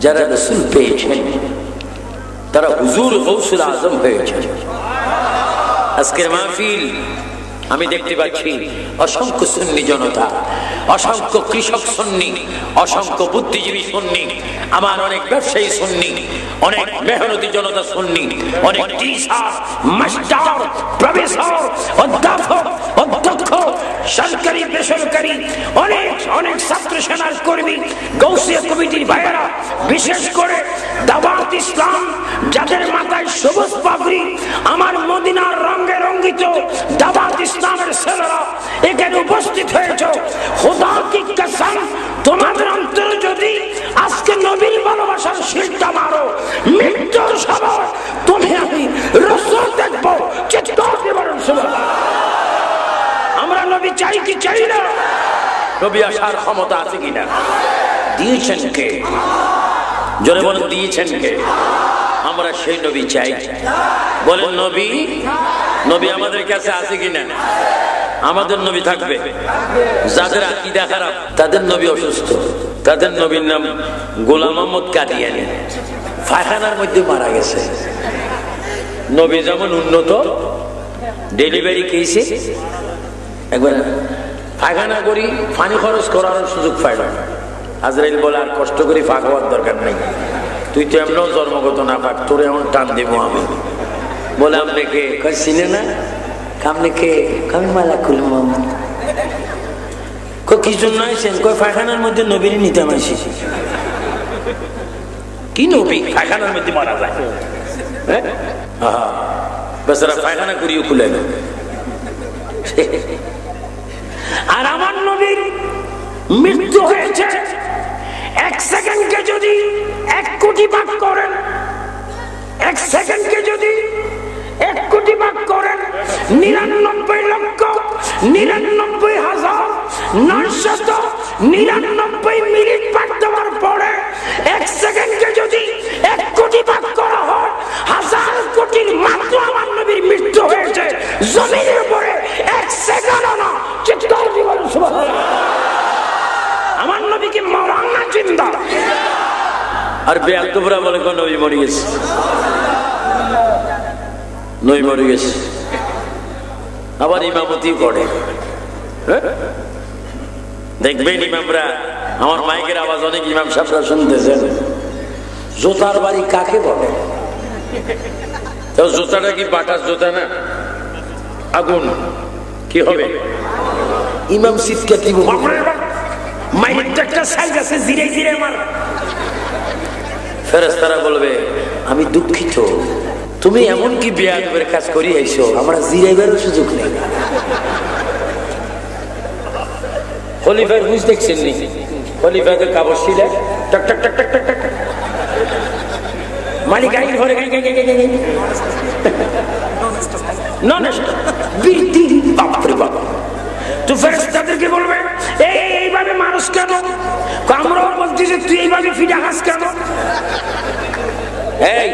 যারা রাসূল পেয়েছেন তারা হুজুর গৌসুল আজম হয়েছে। আজকের মাহফিল আমি দেখতে পাচ্ছি অসংখ্য সুন্নি জনতা, অসংখ্য কৃষক সুন্নি, অসংখ্য বুদ্ধিজীবী সুন্নি, আমার অনেক ব্যবসায়ী সুন্নি, অনেক মেহনতি জনতা সুন্নি, অনেক টিচার, মাস্টার, প্রফেসর, অধ্যাপক, অধ্যক্ষ, সরকারি বেসরকারি অনেক অনেক ছাত্র সেনার কর্মী, গৌসিয়া কমিটির ভাইয়েরা, বিশেষ করে দাওয়াত ইসলাম যাদের মাথায় সবুজ পাগড়ি, আমার মদিনার রঙে রঙ্গিত দাওয়াত ইসলামের ছেলেরা এখানে উপস্থিত হয়েছে। খোদা কি কসম, তোমাদের অন্তরে যদি আজকে নবীর ভালোবাসার শিরটা মারো, মৃত্যুর সময় তুমি আমি রাসূল দেখবো, চিৎকার দিয়ে বলুন সুবহানাল্লাহ। আমরা নবী চাই কি চাই না? নবী আসার ক্ষমতা আছে কিনা? দিয়েছেন কে? জোরে বলুন, দিয়েছেন কে? আমরা সেই নবী চাই। বলেন নবী, নবী আমাদের কাছে আছে কিনা? আমাদের নবী থাকবে। যাদের আকীদা খারাপ তাদের নবী অসুস্থ, তাদের নবীর নাম গোলাম মোহাম্মদ কাদিয়ানী, পায়খানার মধ্যে মারা গেছে। নবী যেমন উন্নত, ডেলিভারি কেসে একবার পায়খানা করি, পানি খরচ করার সুযোগ পাইল না। আজরাইল বলে আর কষ্ট করি ফাঁক হওয়ার দরকার নেই, তুই তো এমনও জন্মগত না পাক, তোর এমন টান দেব আমি। বলে আপনি কে? চিনে না? আপনি কে? আমি মালাকুল মোহাম্মদ। কি জন্য আইছেন? পায়খানার মধ্যে নবীর নিতাম আইসি। কি নবী পায়খানার মধ্যে মারা যায়? বেচারা পায়খানা করিও খুলে না। আর আমার নবীর মৃত্যু হয়েছে, এক সেকেন্ডকে যদি 1 কোটি ভাগ করেন, 1 সেকেন্ডকে যদি 1 কোটি ভাগ করেন, 99,99,999 মিনিট ভাগ দেওয়ার পরে 1 সেকেন্ডকে যদি 1 কোটি ভাগ করা হয়, 1000 কোটির মাত্র আমার নবীর মৃত্যু হয়েছে জমিনের উপরে 1 সেকেন্ড না। চিৎকার দিয়ে বলুন সুবহানাল্লাহ। আমার নবীকে মরান না জিন্দা? আর বেয়াদবরা বলে কোন নবী মরে গেছে, নবী মরে গেছে, আবার ইমামতি করে। দেখবেন ইমামরা, আমার মাইকের আওয়াজ অনেক ইমাম সাহেবরা শুনতেছেন, জুতার বাড়ি কাকে বলে? জুতাটা কি বাটার জুতা না? আগুন কি হবে? ইমাম সিটকে দিব মাইকটা একটা সাইজ আছে, জিরে জিরে মার। ফেরেশতারা বলবে আমি দুঃখিত, তুমি এমন কি বেয়াদবের কাজ করি আইছো, আমরা জিরাইবারও সুযোগ নেই। খলিফার বুঝ দেখছেন নি? খলিফাকে কাবর ছিলে টক টক টক টক টক টক, মালিক গাড়ির ঘরে গাই গাই গাই গাই গাই, নন বীরতি বাপরে বাবা। তো ফেরেশতাদেরকে বলবে এইভাবে মানুষ কেন? আমরাও বলতেছি তুই এইভাবে ফিরে হাস কেন? এই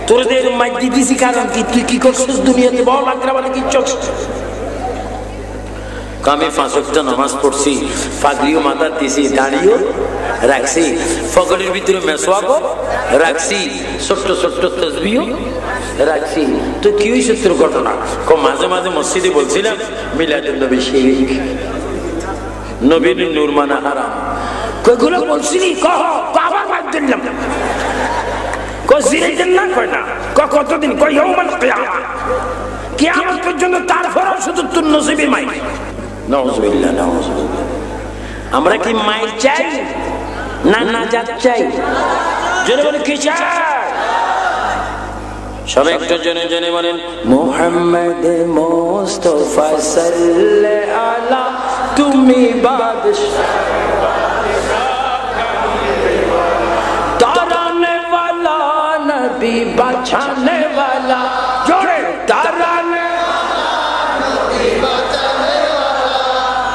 তোদের মাইদি দিছি কারণ কি? তুই কি করছিস দুনিয়াতে? বল আগ্রাবাদে কি চলছে? আমি 5 ওয়াক্ত নামাজ পড়ছি, পাগড়িও মাথা দিছি, দাঁড়িয়েও রাখছি, ফগরের ভিতরে মেসওয়াকও রাখছি, ছোট্ট ছোট্ট তাসবিহও রাখছি। তো কি হয়েছে তোর ঘটনা? মাঝে মাঝে মসজিদে বলছিলাম মিলাদুন নবী শিরক, নবীর নূর মানা হারাম। কইগুলো বলছিলি? কহ আবার বাদ দিলাম। জিরাইতেন না? কয় না। কতদিন? কই ইয়াউমুল কিয়ামা, কিয়ামত পর্যন্ত। তারপরও শুধু তোর নসিবে মাই। নাউযুবিল্লাহ, নাউযুবিল্লাহ। আমরা কি মাই চাই না নাজাত চাই? জেনে বলে কি চাই? সবাই একটু জেনে জেনে বলেন মুহাম্মদ মুস্তাফা সাল্লাল্লাহু আলা, তুমি বাদশাহ नबी बचाने वाला, जोड़े ताराने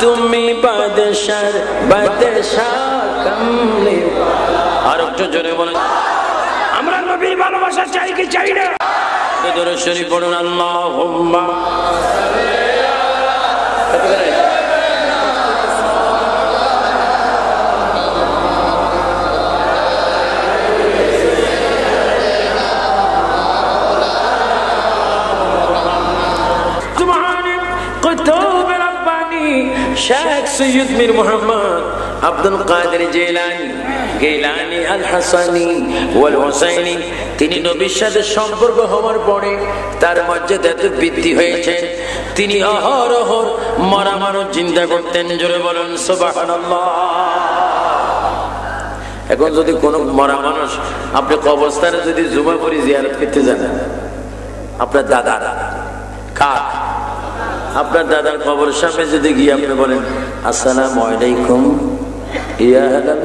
तुम्ही बादशाह बादशाह कमले। আর একটু জোরে বলেন আমরা নবীর ভালোবাসা চাই কি চাই না? দরুদ শরীফ পড়ুন আল্লাহুম্মা। সৈয়দ মীর মুহাম্মদ আব্দুল কাদের গিলানী আল হাসানী ওয়াল হুসাইনী, তিনি নবীর সাথে সম্পর্ক হওয়ার পরে তার মর্যাদা এত বৃদ্ধি হয়েছে, তিনি অহরহ মরা মানুষ চিন্তা করতেন। জোরে বলুন সুবহানাল্লাহ। এখন যদি কোন মরা মানুষ আপনি কবরস্থানে যদি জুমা পড়ি জিয়ারত করতে যান, আপনার দাদা কাক আপনার দাদার কবরের সামনে যদি গিয়ে আপনি বলেন আসসালামু আলাইকুম ইয়া হালাল,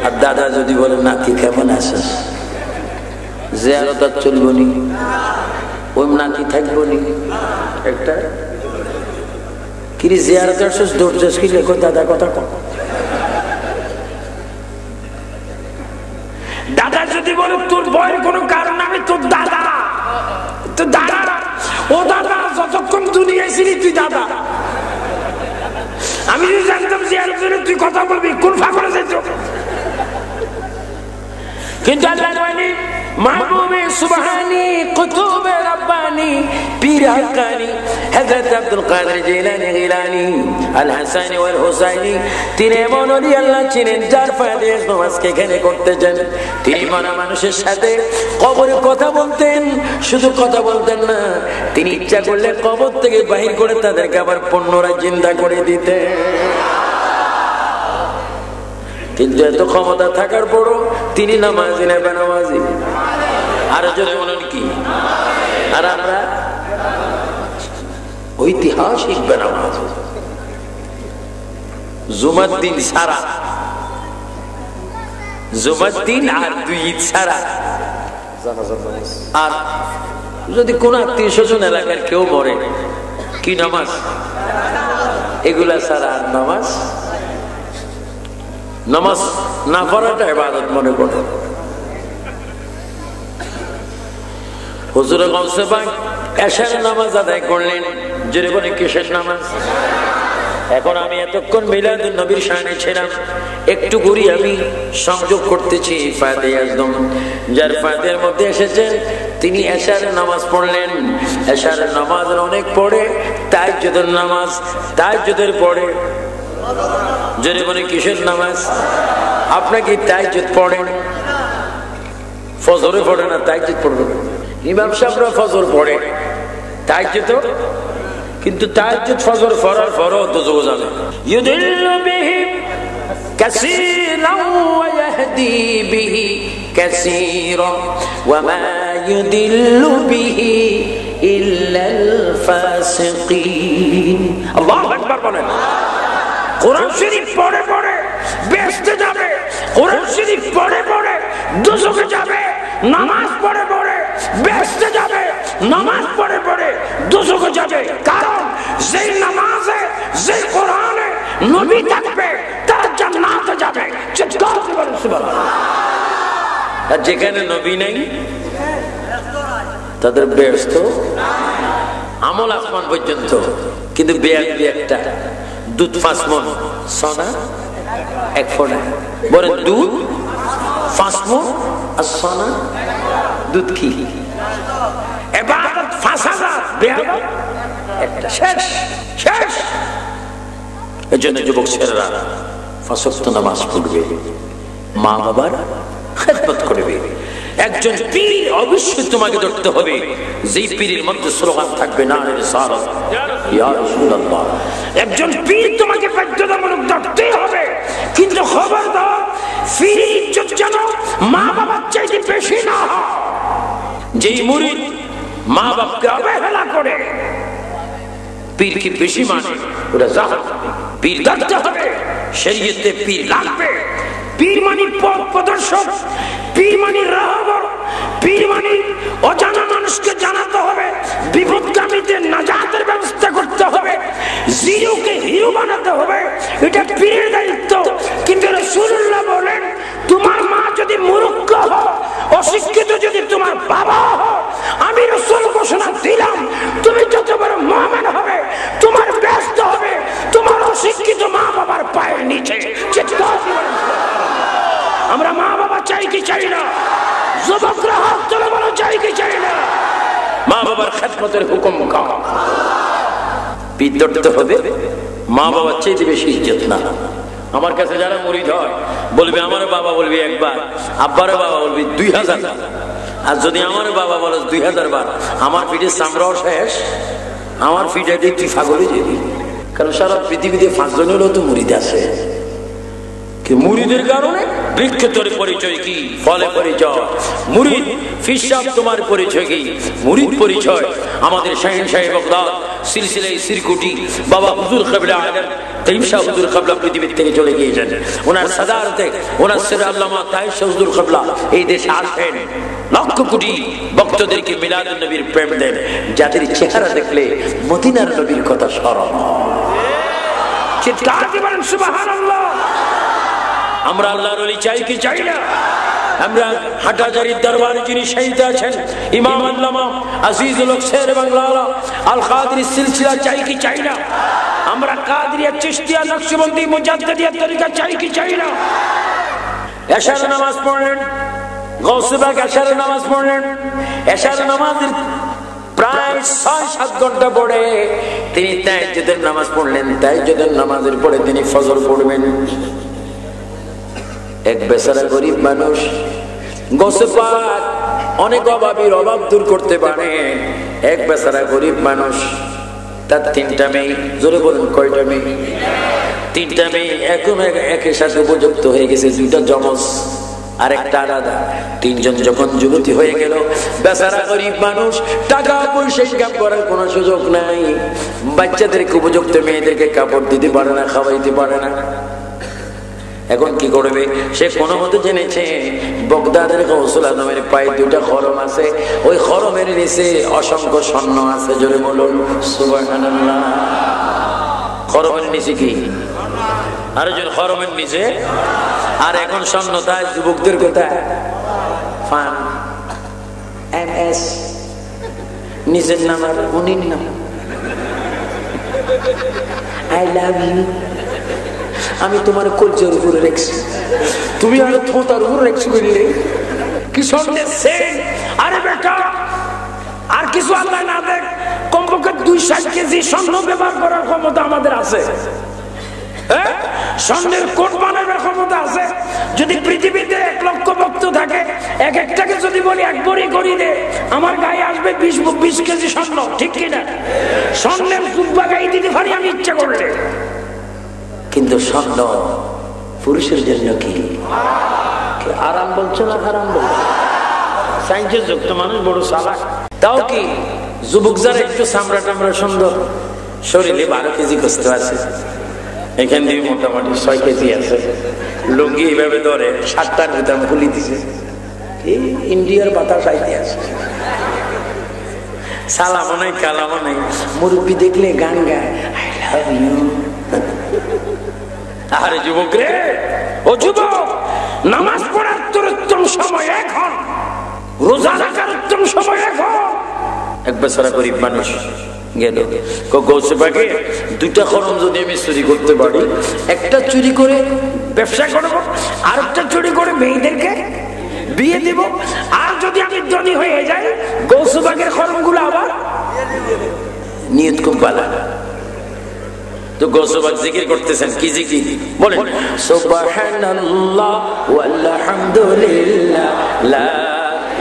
আর দাদা যদি বলেন নাতি কেমন আছিস, জিয়ারত আর চলবো নি? ওই নাতি থাকবো নি? একটা কিরে জিয়ারত আসছিস দৌড়ছিস কি লেখো দাদা কথা কম। দাদা যদি বলে তোর ভয়ের কোনো কারণ আমি তোর দাদা, তোর দাদা ও দাদা যতক্ষণ দুনিয়ায় ছিলি তুই দাদা। আমি যদি জানতাম জিয়ারত করে তুই কথা বলবি কোন ফাঁকরে যেত। কিন্তু আল্লাহ নয় মাহবুবে সুবহানী কুতুবে রব্বানী পীর হাক্কানী হযরত আব্দুল কাদের গিলানী আল হাসানী ওয়াল হুসাইনী, তিনি এমন ওলি আল্লাহ ছিলেন যার ফায়দে নামাজকে এখানে করতে যান। তিনি মরা মানুষের সাথে কবরে কথা বলতেন, শুধু কথা বলতেন না, তিনি ইচ্ছা করলে কবর থেকে বাহির করে তাদেরকে আবার পুনরায় জিন্দা করে দিতেন। কিন্তু এত ক্ষমতা থাকার পরও তিনি নামাজি না বেনামাজি? আর যদি বলেন কি, আর আমরা ঐতিহাসিক বেনামাজ। জুমার দিন সারা, জুমার দিন আর 2 ঈদ সারা, আর যদি কোন আত্মীয় স্বজন এলাকার কেউ মরে কি নামাজ, এগুলা সারা আর নামাজ না পড়াটা ইবাদত মনে করে। হুজুরে গৌসে পাক এশার নামাজ আদায় করলেন। জোরে বলে কিসের নামাজ? এখন আমি এতক্ষণ মিলাদুন নবীর শানে ছিলাম, একটু ঘুরি আমি সংযোগ করতেছি ফায়দে আজম, যার ফায়দের মধ্যে এসেছেন তিনি এশার নামাজ পড়লেন। এশার নামাজ অনেক পড়ে, তাহাজ্জুদের নামাজ, তাহাজ্জুদের পড়ে। জোরে বলে কিসের নামাজ? আপনি কি তাহাজ্জুদ পড়েন? ফজরে পড়ে না, তাহাজ্জুদ পড়বেন। ইমাম সাহেবরা ফজর পড়ে, তাহাজ্জুদ তো, কিন্তু তাহাজ্জুদ ফজর পড়ার পরও দুজক যাবে। ইউদিল্লু বিহি কাসীরান ওয়া ইয়াহদি বিহি কাসীরা ওয়া মা ইউদিল্লু বিহি ইল্লাল ফাসিকিন। আল্লাহু আকবার বলেন। কোরআন শরীফ পড়ে পড়ে বেহেশতে যাবে, কোরআন শরীফ পড়ে পড়ে দোজখে যাবে, নামাজ পড়ে পড়ে বেহেশতে যাবে, নামাজ পড়ে পড়ে দোজখে যাবে। কারণ যেই নামাজে যেই কোরআনে নবী থাকবে তারা জান্নাতে যাবে। চিৎকার করে বলুন সুবহানাল্লাহ। আর যেখানে নবী নেই তাদের বেহেশত আমল আসমান পর্যন্ত, কিন্তু বেয়াদবি একটা। দুধ 5 মণ, সোনা 1 ফোঁটা। বলে দুধ 5 মণ আর সোনা দুধ কি? ইবাদত 5000, বেয়াদব একটা। শেষ শেষ। এজন্য যুবক ছেলেরা 5 ওয়াক্ত নামাজ পড়বে, মা বাবার খেদমত করবে। একজন পীর অবশ্যই তোমাকে ধরতে হবে, যেই পীরের মধ্যে স্লোগান থাকবে না রিসালাত ইয়া রাসূলুল্লাহ। একজন পীর তোমাকে বাধ্যতামূলক ধরতেই হবে, কিন্তু খবরদার পীরের ইজ্জত যেন মা বাবার চাইতে বেশি না হয়। যেই মুরিদ মা বাপকে অবহেলা করে পীরকে বেশি মানে ওটা জাহেল। পীর ধরতে হবে, শরীয়তে পীর লাগবে। পীর মানে পথ প্রদর্শক, পীর মানে রাহবার, পীর মানে অজানা মানুষকে জানাতে হবে, বিপদগামীদের নাজাতের ব্যবস্থা করতে হবে, জিরোকে হিরো বানাতে হবে। এটা পীরের দায়িত্ব। কিন্তু রাসূলুল্লাহ বলেন তোমার মা যদি মূর্খ হয়, অশিক্ষিত যদি তোমার বাবা হয়, আমি রাসূল ঘোষণা দিলাম তুমি যত বড় মুমিন হবে তোমার ব্যস্ত হবে তোমার অশিক্ষিত মা বাবার পায়ের নিচে। চিৎকার করে আমরা মা বাবা চাই কি চাই না? যুবকরা হাত তুলে বলো চাই কি চাই না? মা বাবার খেদমতের হুকুম কাম। পীর ধরতে হবে, মা বাবার চাইতে বেশি ইজ্জত না। আমার কাছে যারা মুরিদ হয় বলবে আমার বাবা বলবি একবার, আব্বার বাবা বলবি 2000 বার। আর যদি আমার বাবা বলে 2000 বার, আমার পিঠে চামড়াও শেষ, আমার পিঠে দিয়ে তুই ফাগলে যাবি। কারণ সারা পৃথিবীতে 5 জনেরও তো মুরিদ আছে। মুরিদের কারণে বৃক্ষের পরিচয় কি, ফলে পরিচয় মুরিদ। ফিসাব তোমার পরিচয় কি, মুরিদ পরিচয়। আমাদের শাহিন সাহেব বাগদাদ সিলসিলায় সিরকুটি বাবা হুজুর কিবলা আলম তাইশা হুজুর কিবলা পৃথিবী থেকে চলে গিয়েছেন। ওনার সাদারতে ওনার সিরা আল্লামা তাইশা হুজুর কিবলা এই দেশে আসেন, লক্ষ কোটি ভক্তদেরকে মিলাদুন নবীর প্রেম দেন, যাদের চেহারা দেখলে মদিনার নবীর কথা স্মরণ হয়। চিৎকার দিয়ে বলেন সুবহানাল্লাহ। আমরা আল্লাহর ওলি চাই কি চাই না? আমরা হাটাজারির দরবারে যিনি শহীদ আছেন ইমাম আল্লামা আজিজুল হক শের বাংলা আল কাদরি সিলসিলা চাই কি চাই না? আমরা কাদরিয়া চিশতিয়া নকশবন্দি মুজাদ্দিদিয়া তরিকা চাই কি চাই না? এশার নামাজ পড়লেন, গৌসে পাক এশার নামাজ পড়লেন। এশার নামাজের প্রায় 6-7 ঘন্টা পড়ে তিনি তাহাজ্জুদের নামাজ পড়লেন। তাহাজ্জুদের নামাজের পরে তিনি ফজর পড়বেন। এক বেচারা গরিব মানুষ, গৌসে পাক অনেক অভাবীর অভাব দূর করতে পারে। এক বেচারা গরিব মানুষ, তার 3টা মেয়ে। জোরে বলুন কয়টা মেয়ে? 3টা মেয়ে এখন একের সাথে উপযুক্ত হয়ে গেছে, 2টা যমজ আর একটা আলাদা। 3 জন যখন যুবতী হয়ে গেল, বেচারা গরিব মানুষ, টাকা পয়সা ইনকাম করার কোনো সুযোগ নাই। বাচ্চাদেরকে উপযুক্ত মেয়েদেরকে কাপড় দিতে পারে না, খাওয়াইতে পারে না। এখন কি করবে? সে কোনো মতো জেনেছে বগদাদের গৌসুল আজমের পায়ে 2টা খরম আছে, ওই খরমের নিচে অসংখ্য স্বর্ণ আছে। জোরে বলুন সুবহানাল্লাহ। খরমের নিচে কি? আর একজন খরমের নিচে। আর এখন স্বর্ণ তাই যুবকদের কোথায়? ফান, MS, নিজের নাম আর উনির নাম, আই লাভ ইউ, আমি তোমার কলজের উপরে রেখেছি, তুমি আর থোঁতার উপর রেখেছি। বুঝলে কি স্বর্ণের সেন? আরে বেটা, আর কিছু আল্লাহ না দেখ, কমপক্ষে 2-7 কেজি স্বর্ণ ব্যবহার করার ক্ষমতা আমাদের আছে। স্বর্ণের কোট বানানোর ক্ষমতা আছে। যদি পৃথিবীতে 1 লক্ষ ভক্ত থাকে, এক একটাকে যদি বলি 1 ভরি করি দে, আমার গায়ে আসবে 20 কেজি স্বর্ণ। ঠিক কিনা? স্বর্ণের জুব্বা গায়ে দিতে পারি আমি ইচ্ছা করলে। কিন্তু স্বর্ণ পুরুষের জন্য কি আরাম বলছো না হারাম বলছো? সাইন্সের যুক্ত মানুষ বড় চালাক। তাও কি যুবক যারা একটু চামড়া টামড়া সুন্দর, শরীরে 12 কেজি কষ্ট আছে, এখান দিয়ে মোটামুটি 6 কেজি আছে, লুঙ্গি এইভাবে ধরে 7টার ভিতরে খুলি দিছে, ইন্ডিয়ার বাতাস আইতে আছে, সালামও নাই কালামও নাই। মুরব্বী দেখলে গান গায়, আই লাভ ইউ। আরে যুবক রে, ও যুবক, নামাজ পড়ার তোর উত্তম সময় এখন, রোজা রাখার উত্তম সময় এখন। এক বেচারা গরিব মানুষ গেল, গৌসে পাকে 2টা খরম যদি আমি চুরি করতে পারি, একটা চুরি করে ব্যবসা করবো, আর একটা চুরি করে মেয়েদেরকে বিয়ে দিব, আর যদি আমি ধনী হয়ে যাই গৌসে পাকের খরম গুলো আবার নিয়ত খুব ভালো। তো গৌসে পাক জিকির করতেছেন, কি জিকির বলেন? সুবহানাল্লাহ ওয়ালহামদুলিল্লাহ, লা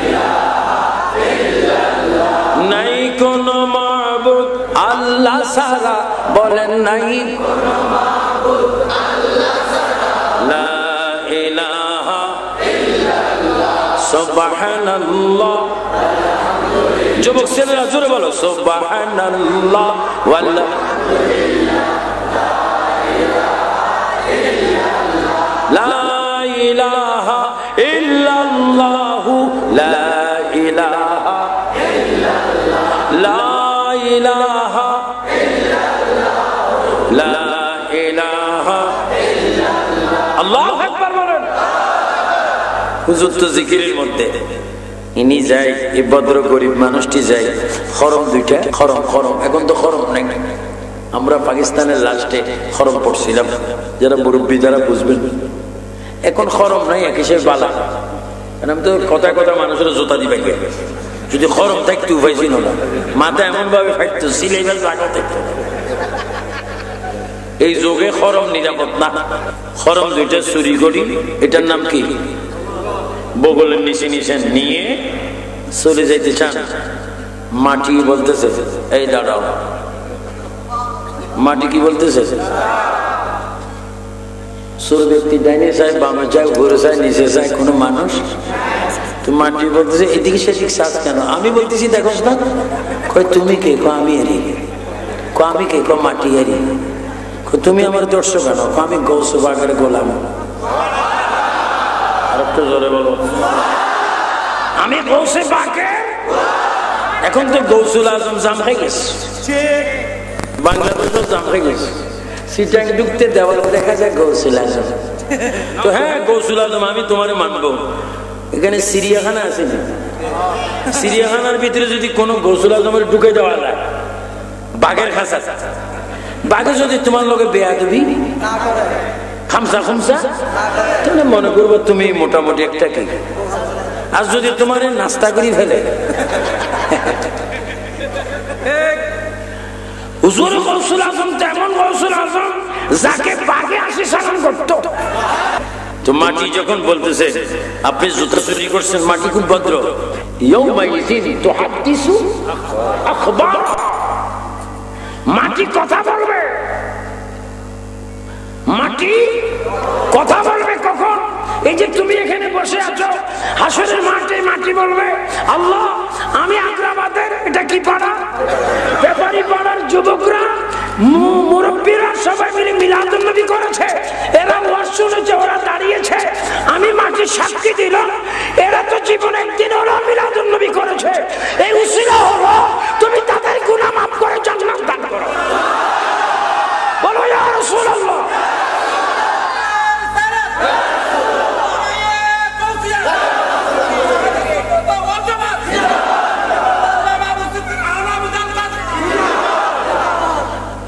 ইলাহা ইল্লাল্লাহ, নাই কোনো মাবুদ আল্লাহ ছাড়া, বলেন নাই কোনো মাবুদ আল্লাহ ছাড়া, লা ইলাহা ইল্লাল্লাহ, সুবহানাল্লাহ ওয়ালহামদুলিল্লাহ। যুবক ছেলেরা জোরে বলো সুবহানাল্লাহ ওয়ালহামদুলিল্লাহ, লা ইলাহা ইল্লাল্লাহ, লা ইলাহা ইল্লাল্লাহ, লা ইলাহা ইল্লাল্লাহ, লা ইলাহা ইল্লাল্লাহ। আল্লাহু আকবার বলেন। হুজুর তো জিকিরের মধ্যে ইনি যাই, এই ভদ্র গরিব মানুষটি যাই, খরম 2টা, খরম খরম, এখন তো খরম নাই। আমরা পাকিস্তানের লাস্টে খরম পড়ছিলাম, যারা মুরব্বী যারা বুঝবেন। এখন খরম নাই, এক হিসেবে বালা। আমি তো কথা কথা মানুষের জোতা দিবে, যদি খরম থাকতে উপায় ছিল না, মাথা এমন ভাবে ফাইতো, সিলেবাস লাগা থাকতো। এই যোগে খরম নিরাপদ না। খরম দুইটা চুরি করি, এটার নাম কি? বগলের নিচে নিচে নিয়ে চলে যাইতে চান, মাটি বলতেছে এই দাঁড়াও। মাটি কি বলতেছে? চোর ব্যক্তি ডাইনে চায়, বামে চায়, ঘুরে চায়, নিচে চায়, কোনো মানুষ। তো মাটি বলতেছে এদিকে সেদিক চাষ কেন? আমি বলতেছি দেখোস না। কয় তুমি কে? আমি হারি। আমি কে? মাটি হারি। তুমি আমার দর্শক কেন? আমি গৌসে বাগের গোলাম। আরেকটু জোরে বলো। আমি গৌসে বাগে। এখন তো গৌসুল আজম জাম হয়ে গেছে, বাংলাদেশও জাম হয়ে গেছে। সিটাং ঢুকতে দেওয়াল দেখা যায় গৌসুল আজম। তো হ্যাঁ গৌসুল আজম আমি তোমারে মানবো। এখানে চিড়িয়াখানা আছে না? চিড়িয়াখানার ভিতরে যদি কোনো গৌসুল আজমের ঢুকে দেওয়া যায়, বাঘের খাঁচা, বাঘে যদি তোমার লোকে বেয়াদবি খামসা খামসা, তাহলে মনে করবো তুমি মোটামুটি একটা কি। আর যদি তোমার নাস্তা করি ফেলে, হুজুর গৌসুল আজম তেমন গৌসুল আজম যাকে বাঘে আসি শাসন করতো। তো মাটি যখন বলতেছে আপনি জুতা চুরি করছেন, মাটি খুব ভদ্র। মাটি কথা বলবে, মাটি কথা বলবে কখন? এই যে তুমি এখানে বসে আছো হাসরের মাঠে, মাটি বলবে আল্লাহ আমি আগ্রাবাদের, এটা কি পাড়া, ব্যাপারী পাড়ার যুবকরা মুরব্বীরা সবাই মিলে মিলাদুন নবী করেছে, এরা ওয়াজ শুনেছে, ওরা দাঁড়িয়েছে, আমি মাটি সাক্ষী দিলাম এরা তো জীবনে একদিন ওরা মিলাদুন নবী করেছে, এই উসিলা হলো তুমি তাদের গুনাহ মাফ করে জান্নাত দান করো। বলো ইয়া রাসূলুল্লাহ।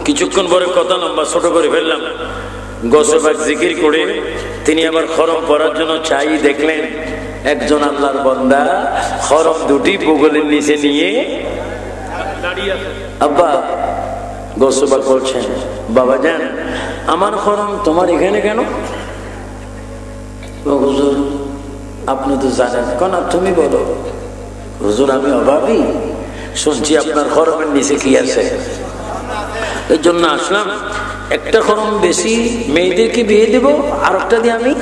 কিছুক্ষণ পরে কথা লম্বা ছোট করে ফেললাম। গোসবাক জিকির করে তিনি আবার খরম পড়ার জন্য চাই, দেখলেন একজন আল্লাহর বান্দা খরম দুটি বগলের নিচে নিয়ে আব্বা। গোসবাক বলছেন বাবা জান আমার খরম তোমার এখানে কেন? হুজুর আপনি তো জানেন। কেন তুমি বলো। হুজুর আমি অভাবী, শুনছি আপনার খরমের নিচে কি আছে, এই জন্য আসলাম। একটা খরম বেশি মেয়েদেরকে বিয়ে দেবো, আর একটা দিয়ে আমি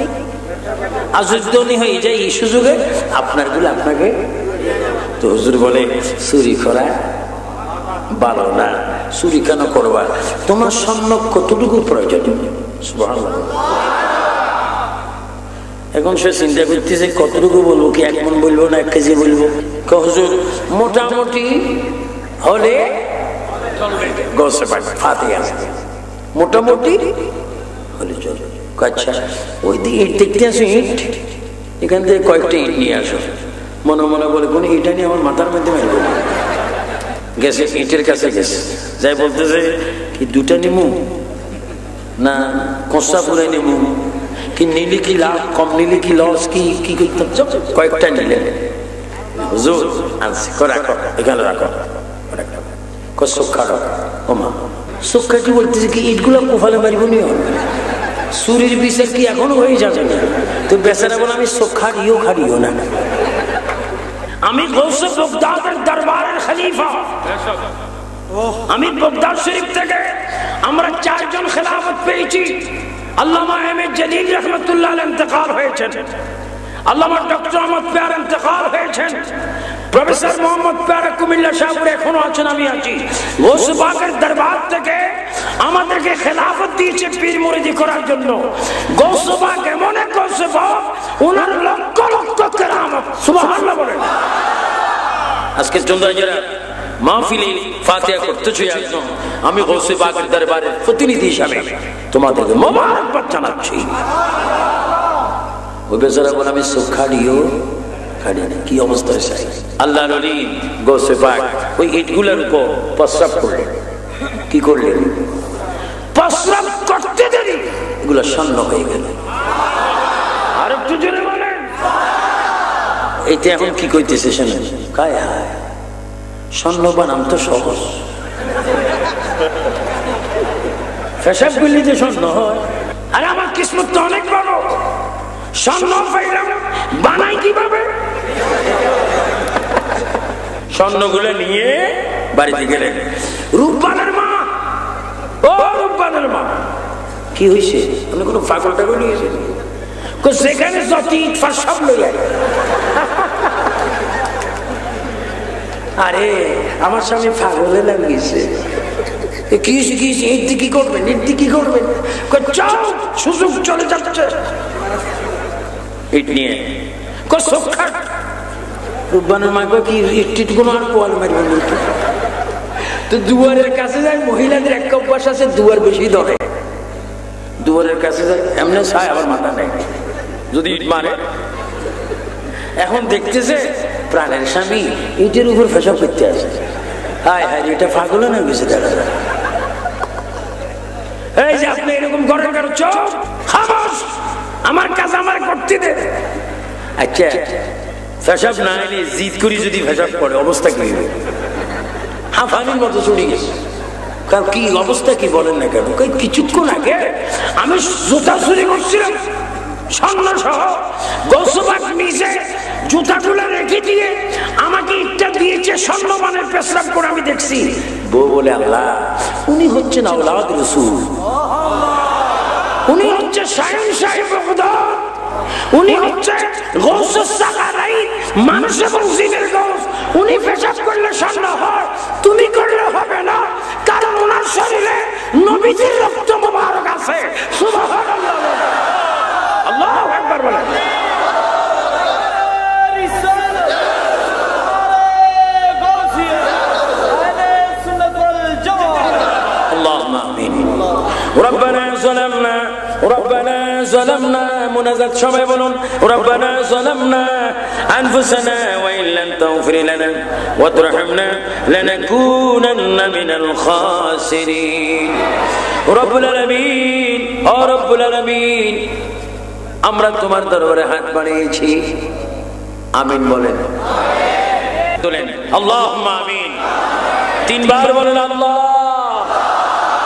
আজুদ্দনি হয়ে যাই, এই সুযোগে আপনার গুলো আপনাকে। তো হুজুর বলে চুরি করা ভালো না। চুরি কেন করবা? তোমার স্বর্ণ কতটুকু প্রয়োজন? সুবহানাল্লাহ। এখন সে চিন্তা করতেছে কতটুকু বলবো, কি 1 মণ বলবো না 1 কেজি বলবো? হুজুর মোটামুটি হলে মোটামুটি হলে চলবে। আচ্ছা ওই দিকে ইট দেখতে আসো, ইট এখান থেকে কয়েকটা ইট নিয়ে আসো। মনে মনে বলে কোন ইটা নিয়ে আমার মাথার মধ্যে মেলবো। গেছে ইটের কাছে, গেছে যাই বলতেছে কি 2টা নিমু না কষা পুরাই নিমু, কি নিলি কি লাভ, কম নিলি কি লস, কি কয়েকটা নিলে হুজুর আনছি, রাখো এখানে রাখো। সুখাটি বলতেছে কি ইটগুলো কোফালে মারিব নিও, চুরির বিচার কি এখনো হয়ে যাবে না? তো বেচারা বলে আমি খাড়িও খাড়িও না, আমি গৌসে বাগদাদের দরবারের খলিফা। আমি বাগদাদ শরীফ থেকে আমরা 4 জন খেলাফত পেয়েছি। আল্লামা আহমেদ জলিল রহমতুল্লাহ আলাইহি ইন্তেকাল হয়েছেন, আল্লামা ডক্টর আহমদ পেয়ার ইন্তেকাল হয়েছেন, প্রফেসর মোহাম্মদ পেয়ার কুমিল্লা সাহেব এখনো আছেন, আমি আছি। গৌসে পাকের দরবার থেকে আমাদেরকে খেলাফত দিয়েছে পীর মুরিদি করার জন্য। গৌসে পাক এমন এক গৌসে পাক, ওনার লক্ষ লক্ষ কেরামত। সুবহানাল্লাহ বলেন। আজকে তোমরা যারা মাহফিলে ফাতিহা করতেছো একদম, আমি গৌসে পাকের দরবারের প্রতিনিধি হিসাবে তোমাদেরকে মোবারকবাদ জানাচ্ছি। ওই বেচারা বলে আমি সুখাড়িও খাড়ি না, কি অবস্থা হয়েছে? আল্লাহর ওলি গৌসে পাক ওই ইটগুলোর উপর প্রস্রাব করলেন। কি করলেন? প্রস্রাব করতে দেরি এগুলো স্বর্ণ হয়ে গেল। আর একটু জোরে বলেন। এইটা এখন কি কইতেছে শুনে? কায় হায়, স্বর্ণ বানাম তো সহজ, পেশাব করলে যে স্বর্ণ হয়। আরে আমার কিসমত তো অনেক বড়, স্বর্ণ পাইলাম, বানাই কিভাবে? স্বর্ণগুলো নিয়ে বাড়িতে গেলেন। রূপবানের মা, ও রূপবানের মা, কি হয়েছে? আপনি কোনো পাগল টাগল নিয়েছেন? সেখানে যত ইট ফাঁস সব লইয়া। আরে আমার স্বামী পাগলে লাগিয়েছে। কি কি করবেন? কি করবেন? সুযোগ চলে যাচ্ছে। ইট নিয়ে রূপবানের মা কি ইট কোনো আর পোয়াল মারবেন? তো দুয়ারের কাছে যায়, মহিলাদের একটা অভ্যাস আছে, দুয়ার বেশি ধরে। দুয়ারের কাছে যায়, এমনি ছায়, আবার মাথা নেই যদি ইট মারে। এখন দেখতেছে প্রাণের স্বামী ইটের উপর পেশাব করতে আসে। হায় হায়, এটা পাগল না বেশি দেখা যায়। এই যে আপনি এরকম করেন কেন? চোখ খামোশ, আমার কাজ আমার করতে দে। আচ্ছা, পেশাব না এনে জিদ করি যদি পেশাব করে অবস্থা কি হবে? হাফানির মতো চড়ে গেছে। কারণ কি অবস্থা কি বলেন না কেন? কিছুক্ষণ আগে আমি জুতা চুরি করছিলাম, স্বর্ণ সহ গোসবাক নিচে জুতাগুলো রেখে দিয়ে আমাকে ইটটা দিয়েছে, স্বর্ণমানের পেশাব করে আমি দেখছি। বউ বলে, আল্লাহ, উনি হচ্ছেন আওলাদ রাসূল, উনি হচ্ছে শায়ন সাহেব বগদাদ, উনি হচ্ছে গৌসুস সাকারাইন, মানুষ এবং জিনের গৌস। উনি পেশাব করলে স্বর্ণ হয়, তুমি করলে হবে না, কারণ ওনার শরীরে নবীজির রক্ত মুবারক আছে। সুবহানাল্লাহ, আল্লাহু আকবার বলেন। اللهم آمين. ربنا ظلمنا ظلمنا منازات সবাই বলুন ربنا ظلمنا أنفسنا وإن لم تغفر لنا وترحمنا لنكونن من الخاسرين. رب العالمين ও রব্বুল আলামিন, আমরা তোমার দরবারে হাত বাড়িয়েছি, আমিন বলেন। বলেন আল্লাহুম্মা আমিন। তিনবার বলেন আল্লাহ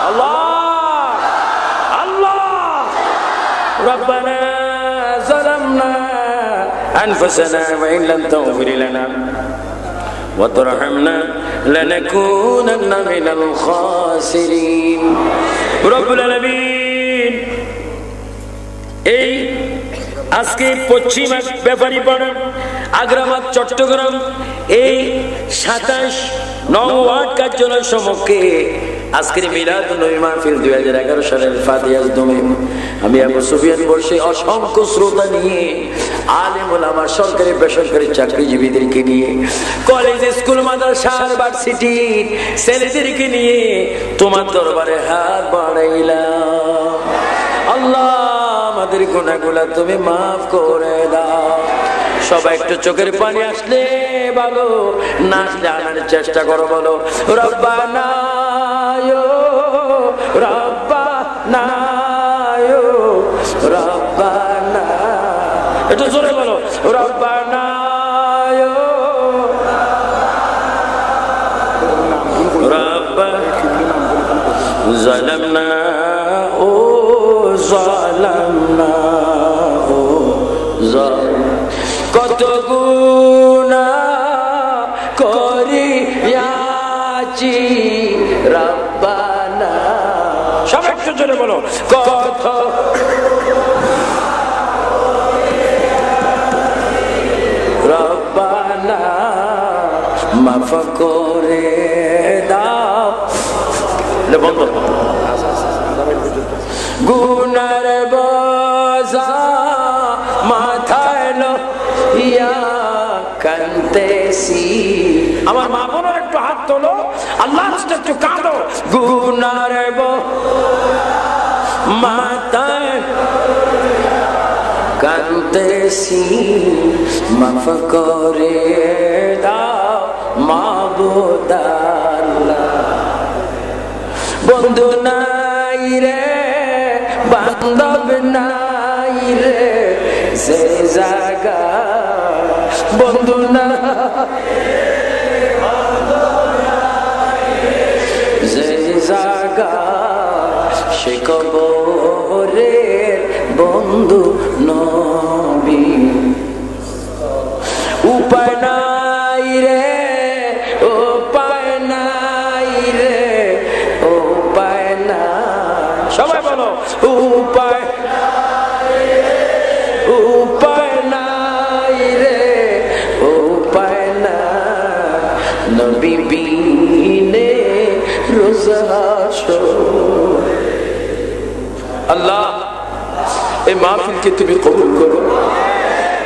আল্লাহ আল্লাহ। ربنا ظلمنا أنفسنا وإن لم تغفر لنا وترحمنا لنكونن من الخاسرين. رب العالمين, এই আজকে পশ্চিম ব্যাপারী পাড়া আগ্রাবাদ চট্টগ্রাম এই 27 নং ওয়ার্ড কার্যালয় সম্মুখে আজকের মিলাদুন নবী মাহফিল 2011 সালের ফাতিহাজ দমিম আমি আবু সুফিয়ান বসে অসংখ্য শ্রোতা নিয়ে, আলেম ওলামা, সরকারি বেসরকারি চাকরিজীবীদেরকে নিয়ে, কলেজ স্কুল মাদ্রাসা ইউনিভার্সিটির ছেলেদেরকে নিয়ে তোমার দরবারে হাত বাড়াইলাম। আল্লাহ, আমাদের গুনাহগুলো তুমি মাফ করে দাও। সবাই একটু চোখের পানি আসলে বলো, না আসলে আনার চেষ্টা করো, বলো রব্বানা রব্বানা রব্বানা। একটু জোরে বলো রব্বানা জালামনা ও জালামনা ও কত গুনাহ করিয়াছি রব্বানা। সবাই একটু জোরে বলো কত রব্বানা মাফ করে দাও। বন্ধ গুনার বোঝা মাথায় লইয়া কাঁদতেছি। আমার মা বোনের একটু হাত তোলো, আল্লাহর রাস্তায় একটু কাঁদো। গুনার মাথায় কাঁদতেছি, মাফ করে দাও মাবুদ আল্লাহ। বন্ধু নাই রে, বান্ধব নাই রে, যে জায়গা বন্ধু না, যে জায়গা সে উপায় নাই রে, উপায় নাই রে, উপায় নাই। সবাই বলো উপায়, উপায় নাই রে, উপায় নাই। নবী বিনে রোজা হাসর। আল্লাহ এই মাহফিলকে তুমি কবুল করো।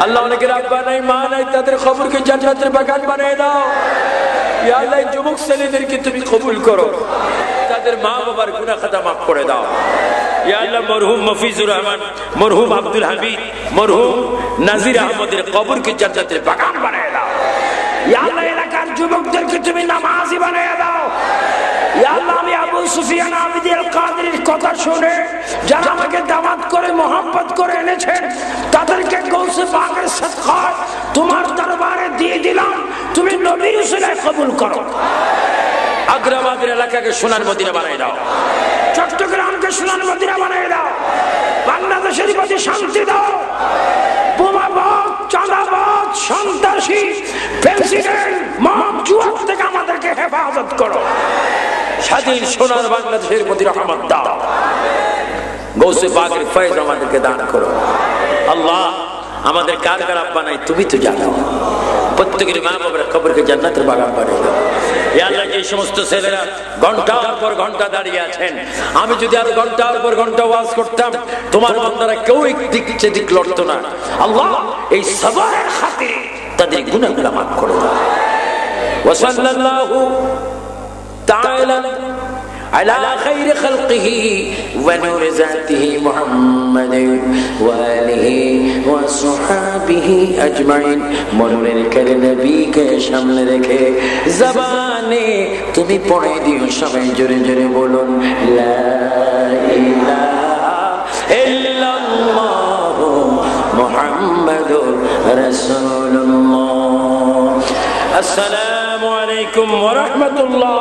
আল্লাহ অনেকের আব্বা নাই মা নাই, তাদের কবরকে জান্নাতের বাগান বানিয়ে দাও। ইয়া আল্লাহ যুবক ছেলেদেরকে তুমি কবুল করো, তাদের মা বাবার গুনাহ খাতা মাফ করে দাও। ইয়া আল্লাহ মরহুম মফিজুর রহমান, মরহুম আব্দুল হামিদ, মরহুম নাজির আহমদের কবরকে জান্নাতের বাগান বানিয়ে দাও। ইয়া আল্লাহ এলাকার যুবকদেরকে তুমি নামাজি বানিয়ে দাও। ইয়া আল্লাহ আমি আবু সুফিয়ান আবিদুল কাদেরের কথা শুনে যারা আমাকে দাওয়াত করে মোহাম্মত করে এনেছেন, তাদেরকে গৌসে পাকের সদকায় তোমার দরবারে দিয়ে দিলাম। তুমি নবীর উসিলায় কবুল করো। আগ্রাবাদের এলাকাকে সোনার মদিনা বানিয়ে দাও, চট্টগ্রামকে সোনার মদিনা বানিয়ে দাও, বাংলাদেশের প্রতি শান্তি দাও। বোমাবাদ, চাঁদাবাদ, সন্ত্রাসী, প্রেসিডেন্ট, মব, জুয়া থেকে আমাদেরকে হেফাজত করো। স্বাধীন সোনার বাংলাদেশের প্রতি রহমত দাও। গৌসে পাকের ফয়েজ আমাদেরকে দান করো। আল্লাহ আমাদের কার কার আব্বা নাই তুমি তো জানো, প্রত্যেকের মা বাবার কবরকে জান্নাতের বাগান বানিয়ে দাও। ইয়া আল্লাহ এই সমস্ত ছেলেরা ঘন্টার পর ঘন্টা দাঁড়িয়ে আছেন, আমি যদি আর ঘন্টার পর ঘন্টা ওয়াজ করতাম, তোমার বান্দারা কেউ একদিক সেদিক লড়তো না। আল্লাহ এই সবরের খাতিরে তাদের গুনাহগুলো মাফ করে দাও। ওয়া সাল্লাল্লাহু তাআলা على خير خلقه ونور ذاته محمد وآله وصحابه أجمعين। মনুরের কালে নবীকে সামনে রেখে জবানে তুমি পড়ে দিও, সবাই জোরে জোরে বলুন লা ইলাহা ইল্লাল্লাহ মুহাম্মাদুর রাসূলুল্লাহ। আসসালামু আলাইকুম ওয়া রাহমাতুল্লাহ।